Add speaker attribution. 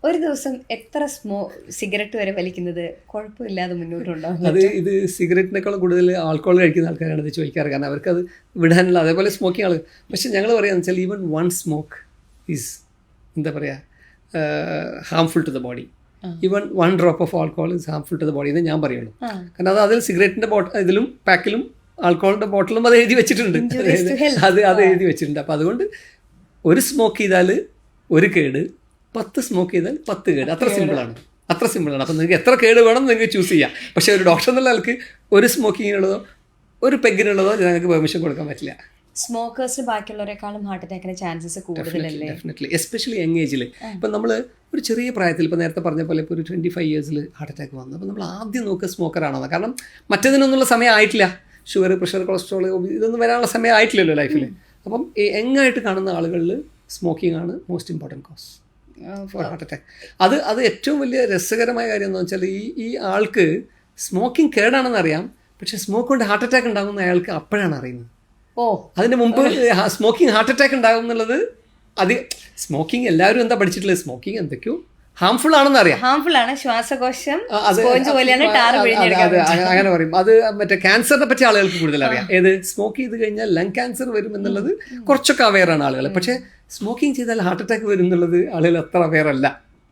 Speaker 1: ഒരു ദിവസം എത്ര സിഗരറ്റ് വരെ വലിക്കുന്നത് കുഴപ്പമില്ലാതെ മുന്നോട്ടുണ്ടാവും?
Speaker 2: അത് ഇത് സിഗരറ്റിനേക്കാളും കൂടുതൽ ആൾക്കോൾ കഴിക്കുന്ന ആൾക്കാരാണ് ഇത് ചോദിക്കാറ്. കാരണം അവർക്കത് വിടാനുള്ള, അതേപോലെ സ്മോക്കിംഗ് ആൾ. പക്ഷെ ഞങ്ങൾ പറയാന്ന് വെച്ചാൽ ഈവൻ വൺ സ്മോക്ക് ഈസ് എന്താ പറയുക harmful to the body. Even one drop of alcohol is harmful to the body എന്ന് ഞാൻ പറയുള്ളൂ. കാരണം അത് അതിൽ സിഗരറ്റിൻ്റെ ഇതിലും പാക്കിലും ആൾക്കോളിൻ്റെ ബോട്ടിലും അത് എഴുതി വെച്ചിട്ടുണ്ട്. അത് എഴുതി വെച്ചിട്ടുണ്ട്. അപ്പോൾ അതുകൊണ്ട് ഒരു സ്മോക്ക് ചെയ്താൽ ഒരു കേട്, 10 സ്മോക്ക് ചെയ്താൽ 10 കേട്. അത്ര സിമ്പിളാണ്. അപ്പോൾ നിങ്ങൾക്ക് എത്ര കേട് വേണം നിങ്ങൾക്ക് ചൂസ് ചെയ്യാം. പക്ഷേ ഒരു ഡോക്ടർ എന്നുള്ള ആൾക്ക് ഒരു സ്മോക്കിങ്ങിനുള്ളതോ ഒരു പെഗിനുള്ളതോ ഞങ്ങൾക്ക് പെർമിഷൻ കൊടുക്കാൻ പറ്റില്ല.
Speaker 1: സ്മോക്കേഴ്സിന് ബാക്കിയുള്ളവരെക്കാളും ഹാർട്ട് അറ്റാക്കിന് ചാൻസസ് കൂടുതലല്ലേ?
Speaker 2: ഡെഫിനറ്റ്ലി, എസ്പെഷ്യലി യങ് ഏജിൽ. ഇപ്പം നമ്മൾ ഒരു ചെറിയ പ്രായത്തിൽ, ഇപ്പോൾ നേരത്തെ പറഞ്ഞ പോലെ ഇപ്പോൾ ഒരു 25 ഇയേഴ്സിൽ ഹാർട്ട് അറ്റാക്ക് വന്നു. അപ്പോൾ നമ്മൾ ആദ്യം നോക്കുക സ്മോക്കറാണോ. കാരണം മറ്റേതിനൊന്നുള്ള സമയം ആയിട്ടില്ല. ഷുഗർ, പ്രഷർ, കൊളസ്ട്രോൾ ഇതൊന്നും വരാനുള്ള സമയം ആയിട്ടില്ലല്ലോ ലൈഫിൽ. അപ്പം യങ്ങായിട്ട് കാണുന്ന ആളുകളിൽ സ്മോക്കിംഗ് ആണ് most important cause for heart attack. അത് ഏറ്റവും വലിയ രസകരമായ കാര്യം എന്ന് വെച്ചാൽ ഈ ആൾക്ക് സ്മോക്കിംഗ് കേടാണെന്ന് അറിയാം, പക്ഷേ സ്മോക്ക് കൊണ്ട് ഹാർട്ട് അറ്റാക്ക് ഉണ്ടാകുന്ന അയാൾക്ക് അപ്പോഴാണ് അറിയുന്നത്. അതിന് മുമ്പ് സ്മോക്കിംഗ് ഹാർട്ട് അറ്റാക്ക് ഉണ്ടാകും എന്നുള്ളത് സ്മോക്കിംഗ് എല്ലാവരും എന്താ പഠിച്ചിട്ടുള്ളത്, സ്മോക്കിംഗ് എന്തൊക്കെയോ ഹാംഫുൾ ആണെന്ന് അറിയാം.
Speaker 1: ഹാംഫുൾ ആണ്, ശ്വാസകോശം
Speaker 2: അങ്ങനെ പറയും. അത് മറ്റേ ക്യാൻസറിനെ പറ്റി ആളുകൾക്ക് കൂടുതൽ അറിയാം. ഏത് സ്മോക്ക് ചെയ്ത് കഴിഞ്ഞാൽ ലങ് ക്യാൻസർ വരും എന്നുള്ളത് കുറച്ചൊക്കെ അവെയറാണ് ആളുകൾ. പക്ഷേ സ്മോക്കിംഗ് ചെയ്താൽ ഹാർട്ട് അറ്റാക്ക് വരും എന്നുള്ളത് ആളുകൾ അത്ര അവെയർ അല്ല.